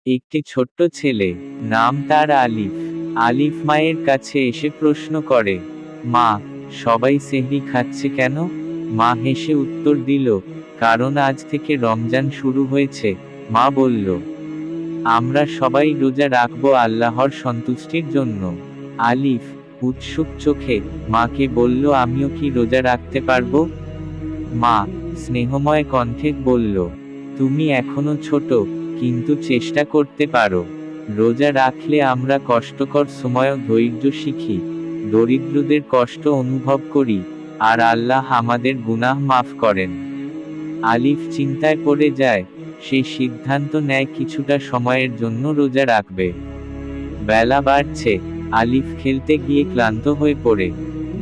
একটি ছোট্ট ছেলে, নাম তার আলিফ। আলিফ মায়ের কাছে এসে প্রশ্ন করে, মা, সবাই সেহরি খাচ্ছে কেন? মা হেসে উত্তর দিল, কারণ আজ থেকে রমজান শুরু হয়েছে। মা বলল, আমরা সবাই রোজা রাখবো আল্লাহর সন্তুষ্টির জন্য। আলিফ উৎসুক চোখে মাকে বলল, আমিও কি রোজা রাখতে পারবো? মা স্নেহময় কণ্ঠে বলল, তুমি এখনো ছোট, কিন্তু চেষ্টা করতে পারো। রোজা রাখলে আমরা কষ্টকর সময়ও ধৈর্য শিখি, দরিদ্রদের কষ্ট অনুভব করি, আর আল্লাহ আমাদের গুনাহ মাফ করেন। আলিফ চিন্তায় পড়ে যায়। সে সিদ্ধান্ত নেয় কিছুটা সময়ের জন্য রোজা রাখবে। বেলা বাড়ছে, আলিফ খেলতে গিয়ে ক্লান্ত হয়ে পড়ে।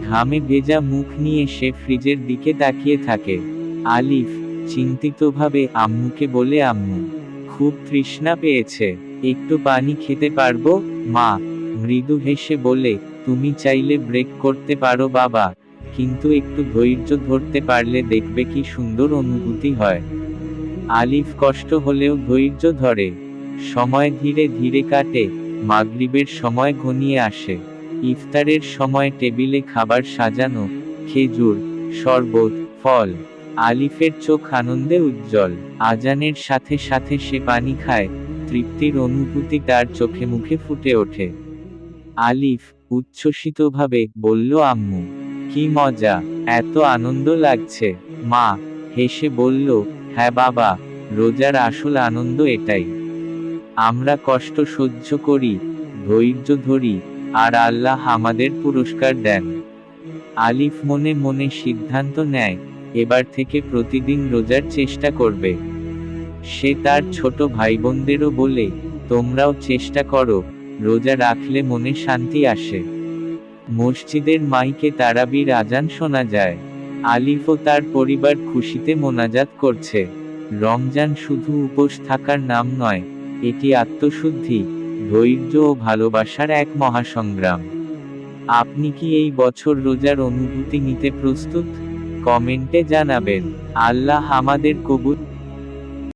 ঘামে ভেজা মুখ নিয়ে সে ফ্রিজের দিকে তাকিয়ে থাকে। আলিফ চিন্তিতভাবে আম্মুকে বলে, আম্মু, খুব তৃষ্ণা পেয়েছে, একটু পানি খেতে পারবো? মা মৃদু হেসে বলে, তুমি চাইলে ব্রেক করতে পারো বাবা, কিন্তু একটু ধৈর্য ধরতে পারলে দেখবে কি সুন্দর অনুভূতি হয়। আলিফ কষ্ট হলেও ধৈর্য ধরে। সময় ধীরে ধীরে কাটে। মাগরিবের সময় ঘনিয়ে আসে। ইফতারের সময় টেবিলে খাবার সাজানো, খেজুর, শরবত, ফল। আলিফের চোখ আনন্দে উজ্জ্বল। আজানের সাথে সাথে সে পানি খায়, তৃপ্তির অনুভূতি তার চোখে মুখে ফুটে ওঠে। আলিফ উচ্ছ্বসিতভাবে বলল, আম্মু, কি মজা, এত আনন্দ লাগছে। মা হেসে বলল, হ্যাঁ বাবা, রোজার আসল আনন্দ এটাই। আমরা কষ্ট সহ্য করি, ধৈর্য ধরি, আর আল্লাহ আমাদের পুরস্কার দেন। আলিফ মনে মনে সিদ্ধান্ত নেয়, এবার থেকে প্রতিদিন রোজার চেষ্টা করবে। সে তার ছোট ভাইবোনদেরও বলে, তোমরাও চেষ্টা করো, রোজা রাখলে মনে শান্তি আসে। মসজিদের মাইকে তারাবির আজান শোনা যায়। আলিফ ও তার পরিবার খুশিতে মোনাজাত করছে। রমজান শুধু উপোস থাকার নাম নয়, এটি আত্মশুদ্ধি, ধৈর্য ও ভালোবাসার এক মহাসংগ্রাম। আপনি কি এই বছর রোজার অনুভূতি নিতে প্রস্তুত? কমেন্টে জানাবেন। আল্লাহ আমাদের কবুল